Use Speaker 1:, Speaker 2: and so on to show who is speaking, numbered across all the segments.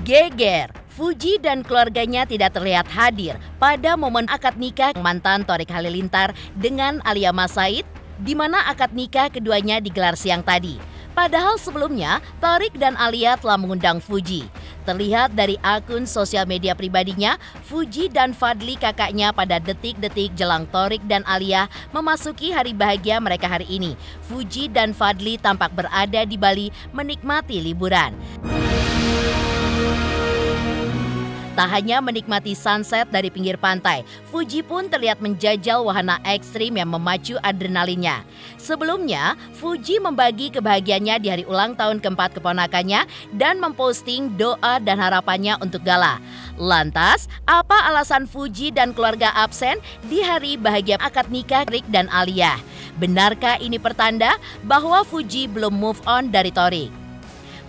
Speaker 1: Geger, Fuji dan keluarganya tidak terlihat hadir pada momen akad nikah mantan Thorik Halilintar dengan Alia Mas Said, di mana akad nikah keduanya digelar siang tadi. Padahal sebelumnya, Thorik dan Alia telah mengundang Fuji. Terlihat dari akun sosial media pribadinya, Fuji dan Fadly kakaknya pada detik-detik jelang Thorik dan Alia memasuki hari bahagia mereka hari ini. Fuji dan Fadly tampak berada di Bali menikmati liburan. Tak hanya menikmati sunset dari pinggir pantai, Fuji pun terlihat menjajal wahana ekstrim yang memacu adrenalinnya. Sebelumnya, Fuji membagi kebahagiaannya di hari ulang tahun keempat keponakannya dan memposting doa dan harapannya untuk gala. Lantas, apa alasan Fuji dan keluarga absen di hari bahagia akad nikah Thorik dan Alia? Benarkah ini pertanda bahwa Fuji belum move on dari Thorik?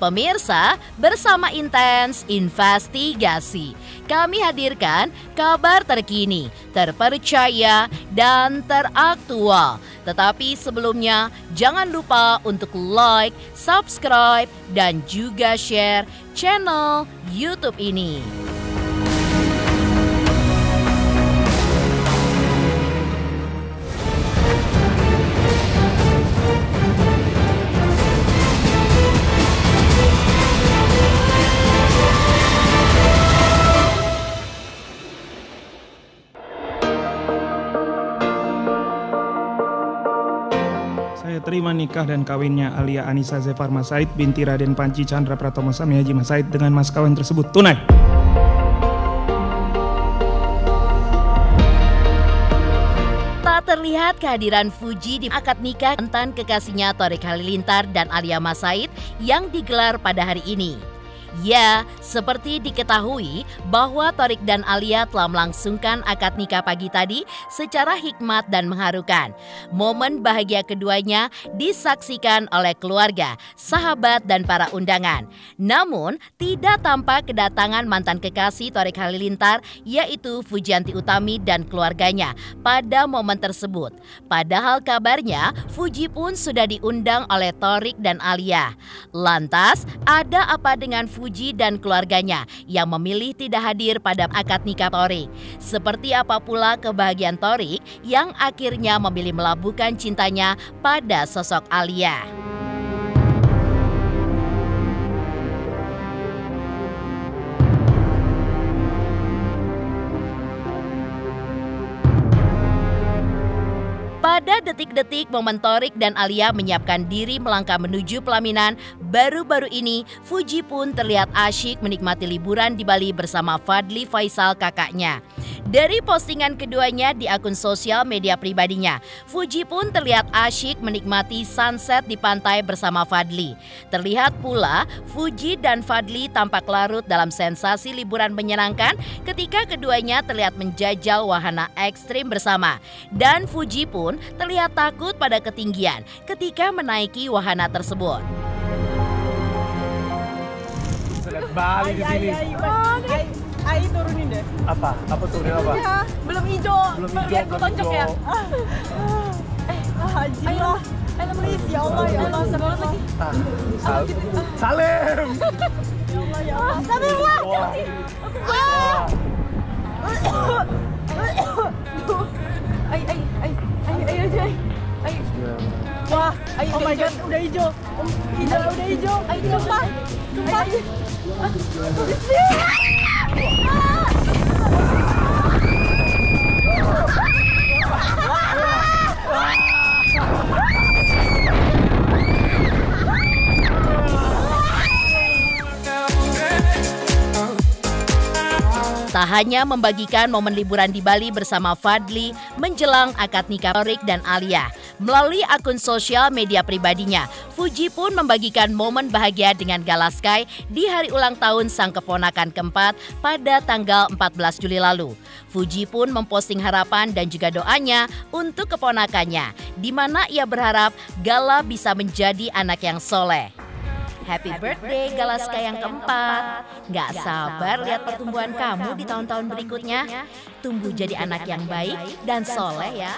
Speaker 1: Pemirsa, bersama Intens Investigasi, kami hadirkan kabar terkini, terpercaya, dan teraktual. Tetapi sebelumnya, jangan lupa untuk like, subscribe, dan juga share channel YouTube ini.
Speaker 2: Saya terima nikah dan kawinnya Alia Anissa Zefar Mas Said binti Raden Panji Chandra Pratomo Sami Haji Mas Said dengan mas kawin tersebut tunai.
Speaker 1: Tak terlihat kehadiran Fuji di akad nikah mantan kekasihnya Thorik Halilintar dan Alia Mas Said yang digelar pada hari ini. Ya, seperti diketahui bahwa Thorik dan Alia telah melangsungkan akad nikah pagi tadi secara hikmat dan mengharukan. Momen bahagia keduanya disaksikan oleh keluarga, sahabat, dan para undangan. Namun, tidak tampak kedatangan mantan kekasih Thorik Halilintar, yaitu Fujianti Utami dan keluarganya pada momen tersebut. Padahal kabarnya, Fuji pun sudah diundang oleh Thorik dan Alia. Lantas, ada apa dengan Fuji dan keluarganya yang memilih tidak hadir pada akad nikah Thorik? Seperti apa pula kebahagiaan Thorik yang akhirnya memilih melabuhkan cintanya pada sosok Alia? Pada detik-detik momen Thorik dan Alia menyiapkan diri melangkah menuju pelaminan, baru-baru ini Fuji pun terlihat asyik menikmati liburan di Bali bersama Fadly Faisal kakaknya. Dari postingan keduanya di akun sosial media pribadinya, Fuji pun terlihat asyik menikmati sunset di pantai bersama Fadly. Terlihat pula Fuji dan Fadly tampak larut dalam sensasi liburan menyenangkan ketika keduanya terlihat menjajal wahana ekstrim bersama. Dan Fuji pun terlihat takut pada ketinggian ketika menaiki wahana tersebut.
Speaker 3: Bali di sini.
Speaker 4: Ai turunin deh.
Speaker 3: Apa? Apa turunin apa?
Speaker 4: Ya, belum hijau. Lihat ku tonjok ya. Haji lah. Please ya Allah ya Allah sebelum lagi.
Speaker 3: Salim.
Speaker 4: Ya Allah. Astagfirullah. Wah, oh my god, udah hijau. Udah hijau. Sumpah.
Speaker 1: Tak hanya membagikan momen liburan di Bali bersama Fadly menjelang akad nikah Thorik dan Alia. Melalui akun sosial media pribadinya, Fuji pun membagikan momen bahagia dengan Gala Sky di hari ulang tahun sang keponakan keempat pada tanggal 14 Juli lalu. Fuji pun memposting harapan dan juga doanya untuk keponakannya, di mana ia berharap Gala bisa menjadi anak yang soleh. Happy birthday Gala Sky yang keempat. Gak sabar lihat pertumbuhan kamu di tahun-tahun berikutnya. Tumbuh jadi anak yang baik dan soleh ya.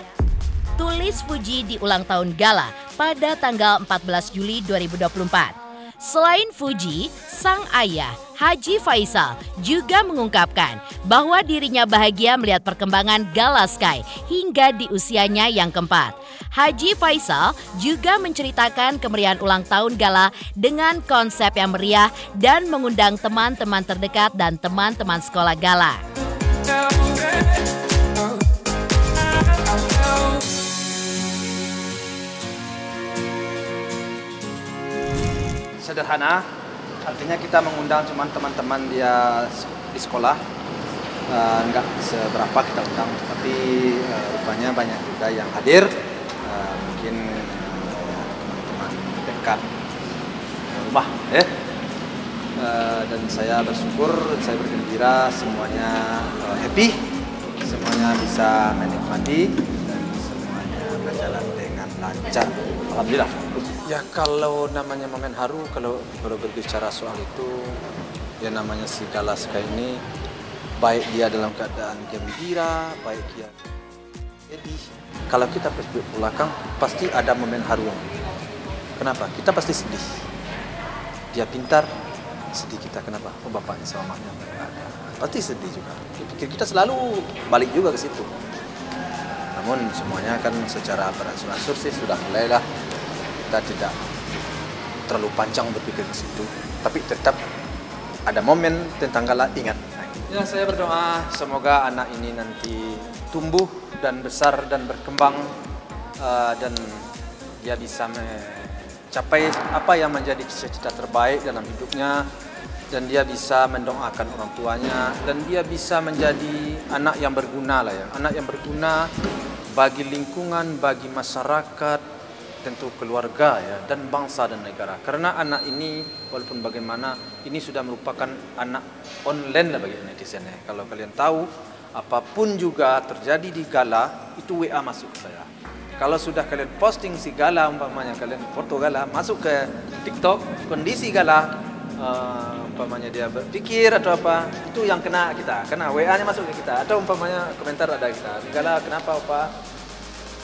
Speaker 1: Tulis Fuji di ulang tahun Gala pada tanggal 14 Juli 2024. Selain Fuji, sang ayah Haji Faisal juga mengungkapkan bahwa dirinya bahagia melihat perkembangan Gala Sky hingga di usianya yang keempat. Haji Faisal juga menceritakan kemeriahan ulang tahun Gala dengan konsep yang meriah dan mengundang teman-teman terdekat dan teman-teman sekolah Gala.
Speaker 5: Sederhana, artinya kita mengundang cuma teman-teman dia di sekolah, nggak seberapa kita undang, tapi rupanya banyak juga yang hadir, mungkin teman-teman dekat rumah, dan saya bersyukur, saya bergembira, semuanya happy, semuanya bisa menikmati, dan semuanya berjalan dengan lancar. Alhamdulillah. Ya kalau namanya momen haru, kalau berbicara soal itu, ya namanya si Gala Sky ini, baik dia dalam keadaan gembira, baik dia sedih. Kalau kita perspektif belakang, pasti ada momen haru. Kenapa? Kita pasti sedih. Dia pintar, sedih kita. Kenapa? Oh bapaknya sama mamanya ada. Pasti sedih juga. Kita selalu balik juga ke situ. Namun semuanya kan secara beransur-ansur sih sudah mulailah. Kita tidak terlalu panjang berpikir ke situ, tapi tetap ada momen tentang Gala ingat. Ya saya berdoa semoga anak ini nanti tumbuh dan besar dan berkembang, dan dia bisa mencapai apa yang menjadi cita-cita terbaik dalam hidupnya, dan dia bisa mendoakan orang tuanya, dan dia bisa menjadi anak yang berguna lah ya, anak yang berguna bagi lingkungan, bagi masyarakat, tentu keluarga ya, dan bangsa dan negara. Karena anak ini walaupun bagaimana ini sudah merupakan anak online lah bagi netizen ya. Kalau kalian tahu apapun juga terjadi di Gala itu WA masuk ke saya. Kalau sudah kalian posting si Gala umpamanya kalian foto Gala masuk ke TikTok kondisi Gala, umpamanya dia berpikir atau apa, itu yang kena kita, kena WA-nya masuk ke kita, atau umpamanya komentar ada kita, Gala kenapa Pak?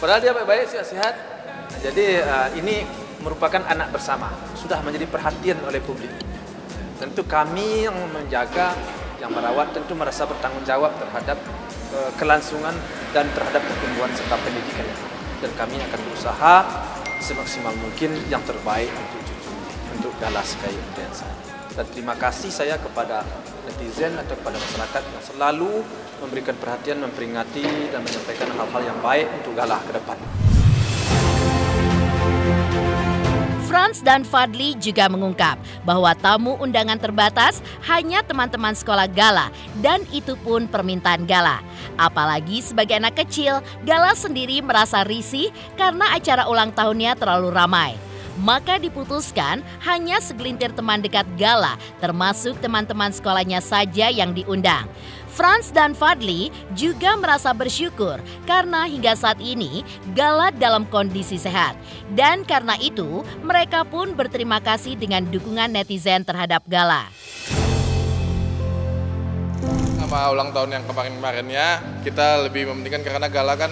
Speaker 5: Padahal dia baik-baik sehat. Jadi ini merupakan anak bersama, sudah menjadi perhatian oleh publik. Tentu kami yang menjaga, yang merawat tentu merasa bertanggung jawab terhadap kelangsungan dan terhadap pertumbuhan serta pendidikannya. Dan kami akan berusaha semaksimal mungkin yang terbaik untuk cucu, untuk Gala Sky Intensa. Dan terima kasih saya kepada netizen atau kepada masyarakat yang selalu memberikan perhatian, memperingati dan menyampaikan hal-hal yang baik untuk Gala ke depan.
Speaker 1: Franz dan Fadli juga mengungkap bahwa tamu undangan terbatas hanya teman-teman sekolah Gala, dan itu pun permintaan Gala. Apalagi sebagai anak kecil, Gala sendiri merasa risih karena acara ulang tahunnya terlalu ramai. Maka diputuskan hanya segelintir teman dekat Gala, termasuk teman-teman sekolahnya saja yang diundang. Franz dan Fadli juga merasa bersyukur karena hingga saat ini Gala dalam kondisi sehat. Dan karena itu mereka pun berterima kasih dengan dukungan netizen terhadap Gala.
Speaker 6: Sama ulang tahun yang kemarin-kemarinnya kita lebih mementingkan karena Gala kan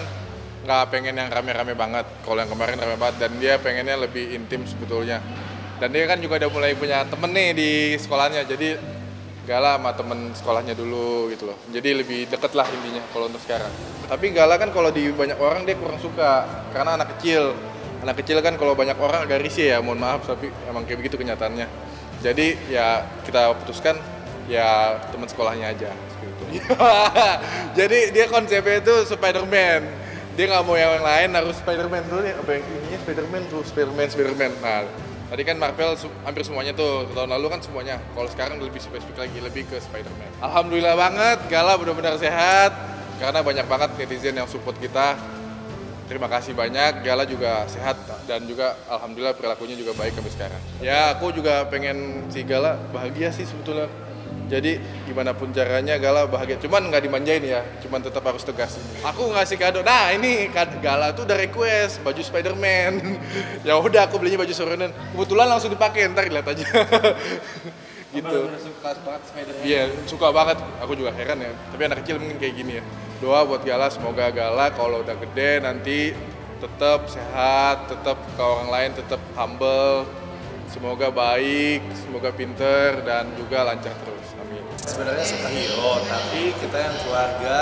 Speaker 6: nggak pengen yang rame-rame banget. Kalau yang kemarin rame banget dan dia pengennya lebih intim sebetulnya. Dan dia kan juga udah mulai punya temen nih di sekolahnya, jadi Gala sama temen sekolahnya dulu gitu loh. Jadi lebih deket lah intinya kalau untuk sekarang. Tapi Gala kan kalau di banyak orang dia kurang suka karena anak kecil. Anak kecil kan kalau banyak orang agak risih ya, mohon maaf tapi emang kayak begitu kenyataannya. Jadi ya kita putuskan ya teman sekolahnya aja. Gitu. Jadi dia konsepnya itu Spider-Man. Dia nggak mau yang lain, harus Spider-Man dulu nih. Apa yang ininya Spider-Man tuh, Spider-Man. Nah, tadi kan Marvel hampir semuanya tuh, tahun lalu kan semuanya. Kalau sekarang lebih spesifik lagi, lebih ke Spider-Man. Alhamdulillah banget, Gala benar-benar sehat. Karena banyak banget netizen yang support kita. Terima kasih banyak, Gala juga sehat. Dan juga Alhamdulillah perilakunya juga baik sampai sekarang. Ya aku juga pengen si Gala bahagia sih sebetulnya. Jadi gimana pun caranya Gala bahagia, cuman nggak dimanjain ya, cuman tetap harus tegas. Aku ngasih kado, nah ini Gala tuh udah request baju Spider-Man. Ya udah aku belinya baju Spider-Man, kebetulan langsung dipakai, ntar lihat aja. Gitu.
Speaker 3: Suka banget Spider-Man.
Speaker 6: Iya, suka banget. Aku juga heran ya. Tapi anak kecil mungkin kayak gini ya. Doa buat Gala, semoga Gala kalau udah gede nanti tetap sehat, tetap ke orang lain tetap humble, Semoga baik, semoga pinter, dan juga lancar terus. Amin.
Speaker 7: Sebenarnya superhero, tapi kita yang keluarga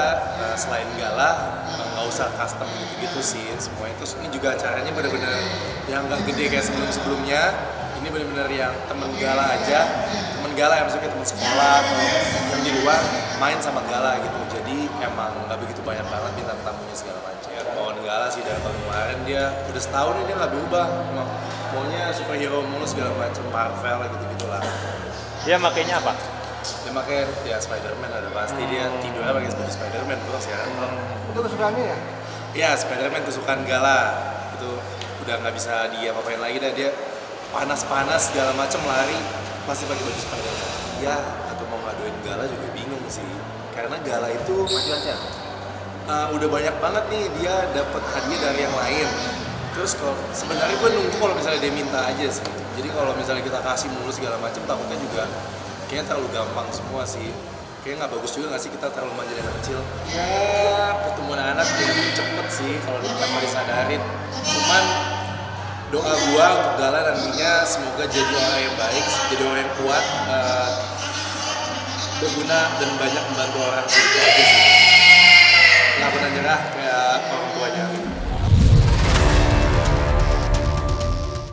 Speaker 7: selain gala nggak usah custom gitu-gitu sih semua itu. Ini juga acaranya benar-benar yang nggak gede kayak sebelum-sebelumnya. Ini benar-benar yang temen gala aja, temen gala yang maksudnya temen sekolah atau yang di luar main sama gala gitu. Jadi emang nggak begitu banyak banget bintang tamunya segala macam. Ya, kemauan gala sih dari tahun kemarin dia udah setahun ini nggak berubah. Maunya superhero mulu segala macam, Marvel gitu-gitulah.
Speaker 3: Dia makainya apa?
Speaker 7: Dia pakai ya Spider-Man ada pasti, dia tidurnya pakai baju Spider-Man bro sekarang bro.
Speaker 5: Itu kesukaannya ya?
Speaker 7: Iya, Spider-Man kesukaan gala. Itu udah nggak bisa dia apa-apain lagi dah, dia panas-panas segala macam lari pasti pakai baju Spider-Man. Ya, atau mau ngaduin gala juga bingung sih. Karena gala itu udah banyak banget nih dia dapat hadiah dari yang lain. Terus kalau sebenarnya gue nunggu kalau misalnya dia minta aja sih. Jadi kalau misalnya kita kasih mulu segala macam takutnya juga kayaknya terlalu gampang semua sih. Kayaknya nggak bagus juga nggak sih kita terlalu manjain anak kecil. Ya pertumbuhan anak dia cepet sih kalau tanpa disadarin. Cuman doa gua untuk gala nantinya semoga jadi orang yang baik, jadi orang yang kuat, berguna dan banyak membantu orang gitu aja sih. Nggak pernah nyerah kayak orang tuanya.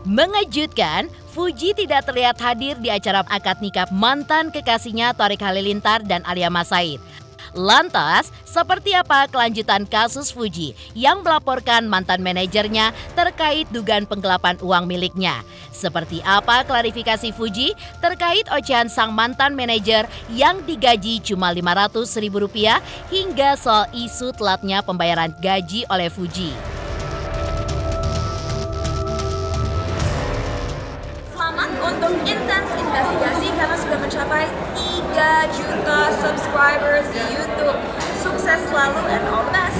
Speaker 1: Mengejutkan, Fuji tidak terlihat hadir di acara akad nikah mantan kekasihnya Thorik Halilintar dan Alia Mas Said. Lantas, seperti apa kelanjutan kasus Fuji yang melaporkan mantan manajernya terkait dugaan penggelapan uang miliknya? Seperti apa klarifikasi Fuji terkait ocehan sang mantan manajer yang digaji cuma Rp500.000 hingga soal isu telatnya pembayaran gaji oleh Fuji?
Speaker 8: Untuk intens investigasi karena sudah mencapai 3 juta subscribers di YouTube. Sukses selalu and all the best.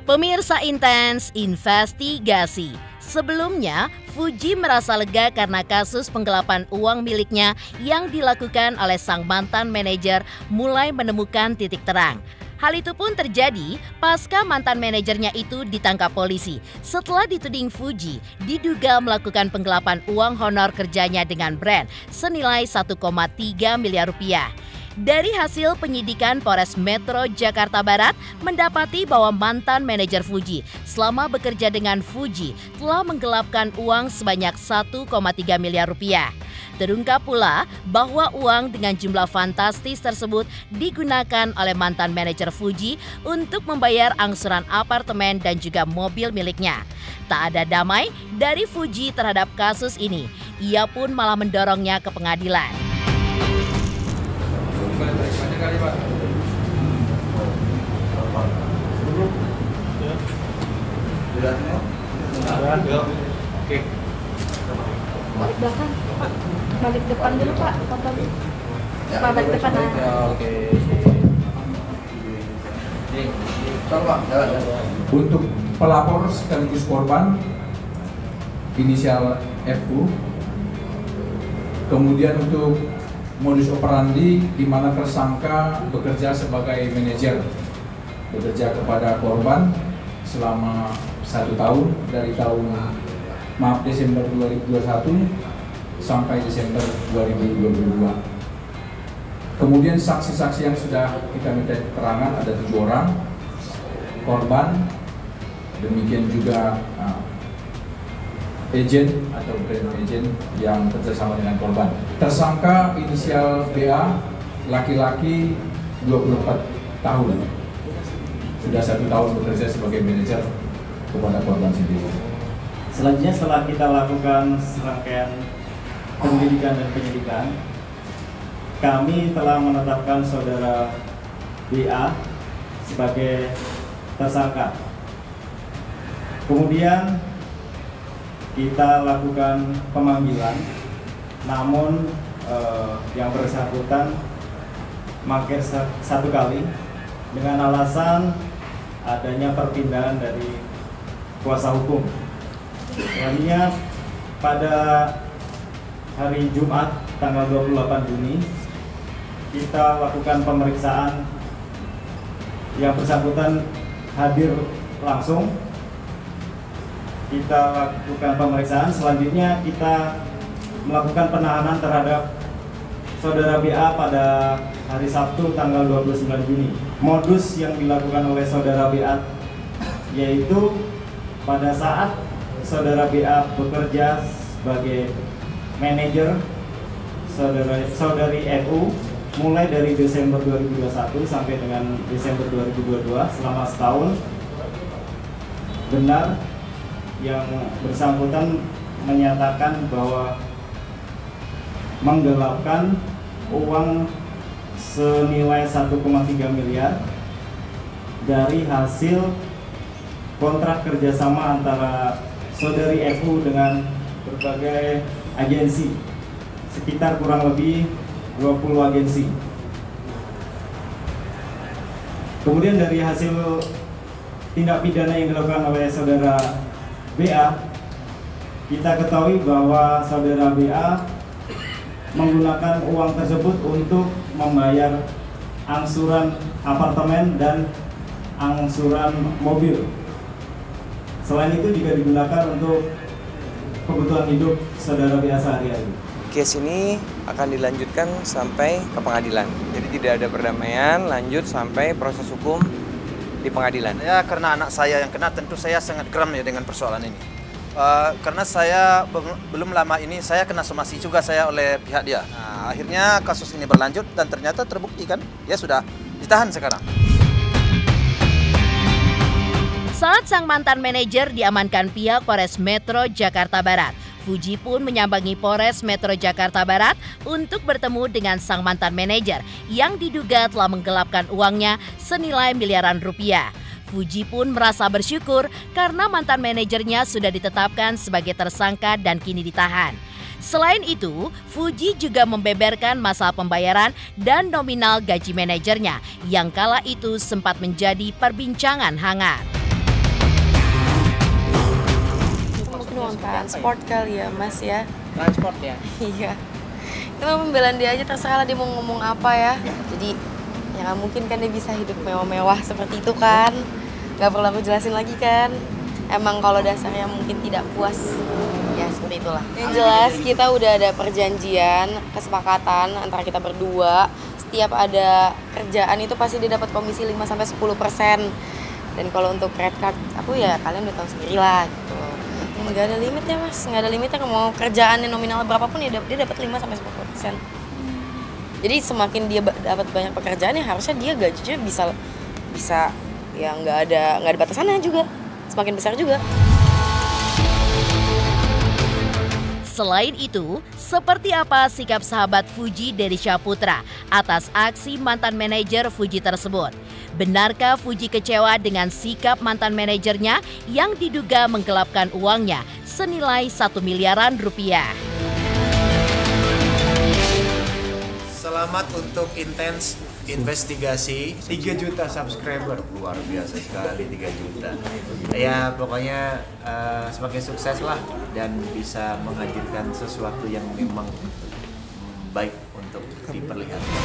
Speaker 1: Pemirsa Intens Investigasi. Sebelumnya, Fuji merasa lega karena kasus penggelapan uang miliknya yang dilakukan oleh sang mantan manajer mulai menemukan titik terang. Hal itu pun terjadi pasca mantan manajernya itu ditangkap polisi setelah dituding Fuji diduga melakukan penggelapan uang honor kerjanya dengan brand senilai 1,3 miliar rupiah. Dari hasil penyidikan Polres Metro Jakarta Barat mendapati bahwa mantan manajer Fuji selama bekerja dengan Fuji telah menggelapkan uang sebanyak 1,3 miliar rupiah. Terungkap pula bahwa uang dengan jumlah fantastis tersebut digunakan oleh mantan manajer Fuji untuk membayar angsuran apartemen dan juga mobil miliknya. Tak ada damai dari Fuji terhadap kasus ini. Ia pun malah mendorongnya ke pengadilan.
Speaker 3: Oke.
Speaker 4: Balik belakang, Pak. Balik depan dulu, Pak. Balik depan.
Speaker 3: Oke.
Speaker 9: Untuk pelapor sekaligus korban inisial FU, kemudian untuk modus operandi di mana tersangka bekerja sebagai manajer, bekerja kepada korban selama 1 tahun dari Desember 2021 sampai Desember 2022. Kemudian saksi-saksi yang sudah kita minta keterangan ada 7 orang, korban, demikian juga agent atau brand agent yang kerjasama dengan korban. Tersangka inisial BA, laki-laki 24 tahun, sudah 1 tahun bekerja sebagai manajer kepada korban sendiri.
Speaker 10: Selanjutnya setelah kita lakukan serangkaian penyelidikan dan penyidikan, kami telah menetapkan saudara BA sebagai tersangka. Kemudian kita lakukan pemanggilan, namun yang bersangkutan mangkir 1 kali dengan alasan adanya perpindahan dari kuasa hukum. Selanjutnya pada hari Jumat tanggal 28 Juni kita lakukan pemeriksaan. Yang bersangkutan hadir langsung. Kita lakukan pemeriksaan. Selanjutnya kita melakukan penahanan terhadap Saudara BA pada hari Sabtu tanggal 29 Juni. Modus yang dilakukan oleh Saudara BA yaitu pada saat Saudara BA bekerja sebagai manajer saudari FU mulai dari Desember 2021 sampai dengan Desember 2022 selama setahun. Benar yang bersangkutan menyatakan bahwa menggelapkan uang senilai 1,3 miliar dari hasil kontrak kerjasama antara saudari FU dengan berbagai agensi, sekitar kurang lebih 20 agensi. Kemudian dari hasil tindak pidana yang dilakukan oleh saudara BA, kita ketahui bahwa saudara BA menggunakan uang tersebut untuk membayar angsuran apartemen dan angsuran mobil. Selain itu juga digunakan untuk kebutuhan hidup saudara BA sehari-hari.
Speaker 11: Case ini akan dilanjutkan sampai ke pengadilan. Jadi tidak ada perdamaian, lanjut sampai proses hukum di pengadilan.
Speaker 5: Ya, karena anak saya yang kena, tentu saya sangat geram ya dengan persoalan ini. Karena saya belum lama ini saya kena somasi juga saya oleh pihak dia. Nah, akhirnya kasus ini berlanjut dan ternyata terbukti kan, dia sudah ditahan sekarang.
Speaker 1: Saat sang mantan manajer diamankan pihak Polres Metro Jakarta Barat, Fuji pun menyambangi Polres Metro Jakarta Barat untuk bertemu dengan sang mantan manajer yang diduga telah menggelapkan uangnya senilai miliaran rupiah. Fuji pun merasa bersyukur karena mantan manajernya sudah ditetapkan sebagai tersangka dan kini ditahan. Selain itu, Fuji juga membeberkan masalah pembayaran dan nominal gaji manajernya yang kala itu sempat menjadi perbincangan hangat.
Speaker 12: Uang transport kali ya mas ya.
Speaker 13: Transport ya?
Speaker 12: Iya. Kita pembelaan dia aja, terserah lah dia mau ngomong apa ya. Jadi ya gak mungkin kan dia bisa hidup mewah-mewah seperti itu kan. Gak perlu aku jelasin lagi kan. Emang kalau dasarnya mungkin tidak puas, ya seperti itulah. Yang jelas kita udah ada perjanjian, kesepakatan antara kita berdua. Setiap ada kerjaan itu pasti dia dapat komisi 5-10%. Dan kalau untuk credit card, aku ya kalian udah tahu sendiri lah gitu. Nggak ada limit ya mas, nggak ada limitnya. Mau kerjaannya nominal berapapun ya dia dapat 5-10%. Jadi semakin dia dapat banyak pekerjaan ya harusnya dia gajinya bisa ya nggak ada batasannya juga, semakin besar juga.
Speaker 1: Selain itu, seperti apa sikap sahabat Fuji Dery Syaputra atas aksi mantan manajer Fuji tersebut? Benarkah Fuji kecewa dengan sikap mantan manajernya yang diduga menggelapkan uangnya senilai 1 miliaran rupiah?
Speaker 14: Selamat untuk intens investigasi. 3 juta subscriber, luar biasa sekali 3 juta. Ya pokoknya semakin sukses lah dan bisa menghadirkan sesuatu yang memang baik untuk diperlihatkan.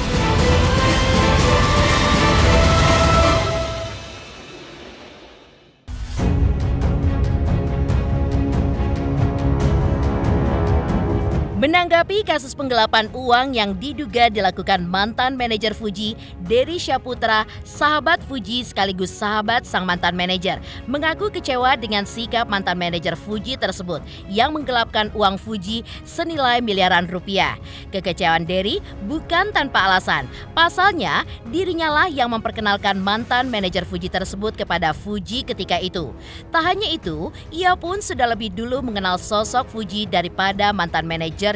Speaker 1: Menanggapi kasus penggelapan uang yang diduga dilakukan mantan manajer Fuji, Dery Syaputra, sahabat Fuji sekaligus sahabat sang mantan manajer, mengaku kecewa dengan sikap mantan manajer Fuji tersebut yang menggelapkan uang Fuji senilai miliaran rupiah. Kekecewaan Dery bukan tanpa alasan. Pasalnya, dirinya lah yang memperkenalkan mantan manajer Fuji tersebut kepada Fuji ketika itu. Tak hanya itu, ia pun sudah lebih dulu mengenal sosok Fuji daripada mantan manajer.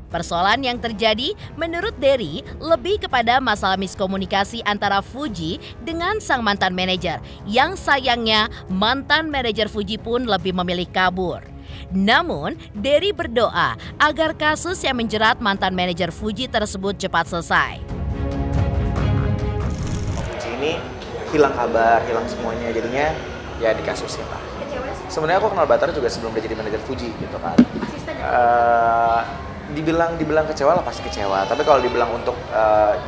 Speaker 1: Persoalan yang terjadi menurut Dery lebih kepada masalah miskomunikasi antara Fuji dengan sang mantan manajer yang sayangnya mantan manajer Fuji pun lebih memilih kabur. Namun, Dery berdoa agar kasus yang menjerat mantan manajer Fuji tersebut cepat selesai.
Speaker 15: Fuji ini hilang kabar, hilang semuanya, jadinya ya di kasus ya Pak. Sebenarnya aku kenal Batar juga sebelum dia jadi manajer Fuji gitu kan. dibilang kecewa lah pasti kecewa. Tapi kalau dibilang untuk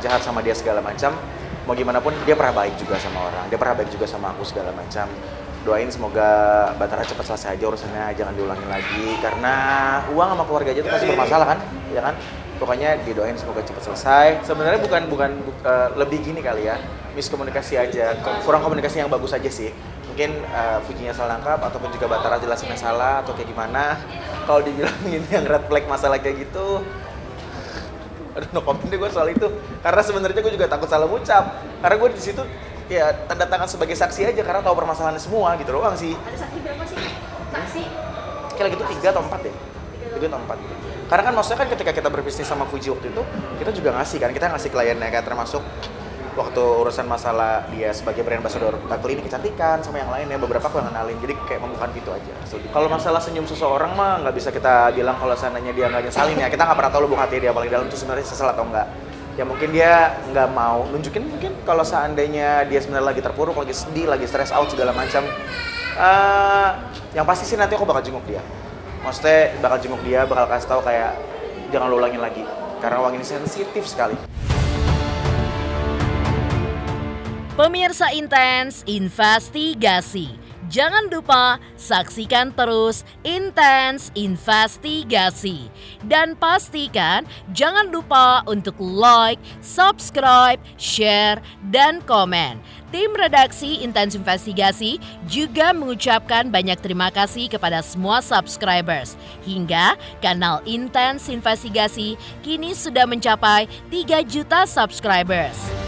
Speaker 15: jahat sama dia segala macam, mau gimana pun dia pernah baik juga sama orang. Dia pernah baik juga sama aku segala macam. Doain semoga Batara cepat selesai aja urusannya, jangan diulangin lagi. Karena uang sama keluarga aja itu pasti bermasalah kan, ya kan? Pokoknya didoain semoga cepat selesai. Sebenarnya bukan lebih gini kali ya, miskomunikasi aja, kurang komunikasi yang bagus aja sih. Mungkin Fujinya salah nangkap ataupun juga Batara jelasinnya salah atau kayak gimana. Kalau dibilangin yang red flag masalah kayak gitu, aduh no comment deh gue soal itu. Karena sebenarnya gue juga takut salah ucap. Karena gue di situ ya tanda tangan sebagai saksi aja karena tahu permasalahannya semua gitu doang sih.
Speaker 4: Ada saksi berapa sih? Saksi?
Speaker 15: Kayak gitu 3 atau 4 deh. 3 atau 4 gitu. Karena kan maksudnya kan ketika kita berbisnis sama Fuji waktu itu, kita juga ngasih kan, kita ngasih kliennya kan, termasuk waktu urusan masalah dia sebagai brand ambassador klinik kecantikan sama yang lainnya, beberapa aku yang kenalin, jadi kayak membuka pintu aja. Kalau masalah senyum seseorang mah nggak bisa kita bilang kalau seandainya dia nggak nyesalin ya, kita nggak pernah tahu lubuk hati dia paling dalam itu sebenarnya sesal atau enggak. Ya mungkin dia nggak mau nunjukin, mungkin kalau seandainya dia sebenarnya lagi terpuruk, lagi sedih, lagi stress out segala macam. Yang pasti sih nanti aku bakal jenguk dia. Maksudnya bakal jenguk dia, bakal kasih tahu kayak jangan lo ulangin lagi karena uang ini sensitif sekali.
Speaker 1: Pemirsa Intens Investigasi, jangan lupa saksikan terus Intens Investigasi. Dan pastikan jangan lupa untuk like, subscribe, share, dan komen. Tim redaksi Intens Investigasi juga mengucapkan banyak terima kasih kepada semua subscribers. Hingga kanal Intens Investigasi kini sudah mencapai 3 juta subscribers.